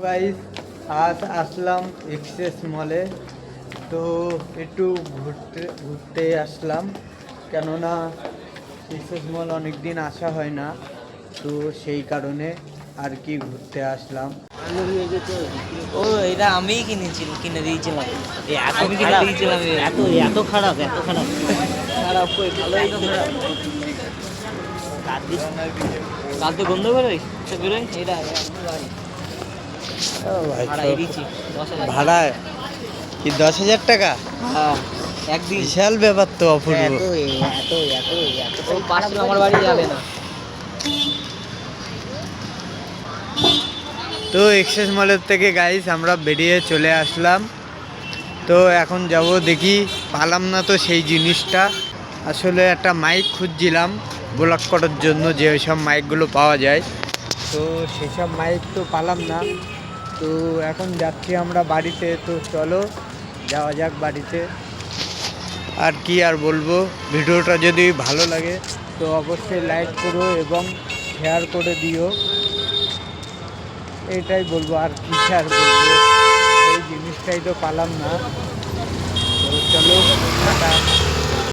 Guys, আজ আসলাম access মলে। তো একটু ঘুরতে আসলাম, কেননা এক্সেস মল অনেক দিন আসা হয় না, তো সেই কারণে আর কি ঘুরতে আসলাম। ও এটা আমিই কিনে দিয়েছিলাম। আমি কিনে দিয়েছিলাম। এত এত খারাপ এত খারাপ খারাপ কই, ভালোই ছিল। কাল তো গন্ধ বেরোয় বেরোয় এটা গাড়ি ভাড়া দিয়েছি 10,000 ভাড়া কি 10,000 টাকা? হ্যাঁ একদিন। বিশাল ব্যাপার তো, অপূর্ব। এত এত এত এত পাশে আমার বাড়ি যাবে না। তো এক্সেস মলের থেকে গাইস আমরা বেরিয়ে চলে আসলাম। তো এখন যাব, দেখি পালাম না তো সেই জিনিসটা। আসলে একটা মাইক খুঁজছিলাম ব্লগ করার জন্য, যে সব মাইকগুলো পাওয়া যায়, তো সেসব মাইক তো পালাম না। তো এখন যাচ্ছি আমরা বাড়িতে, তো চলো যাওয়া যাক বাড়িতে। আর কি আর বলবো, ভিডিওটা যদি ভালো লাগে তো অবশ্যই লাইক করো এবং শেয়ার করে দিও। এটাই বলবো, আর কি আর বলবো, এই জিনিসটাই তো পালাম না। তো চলো টাটা।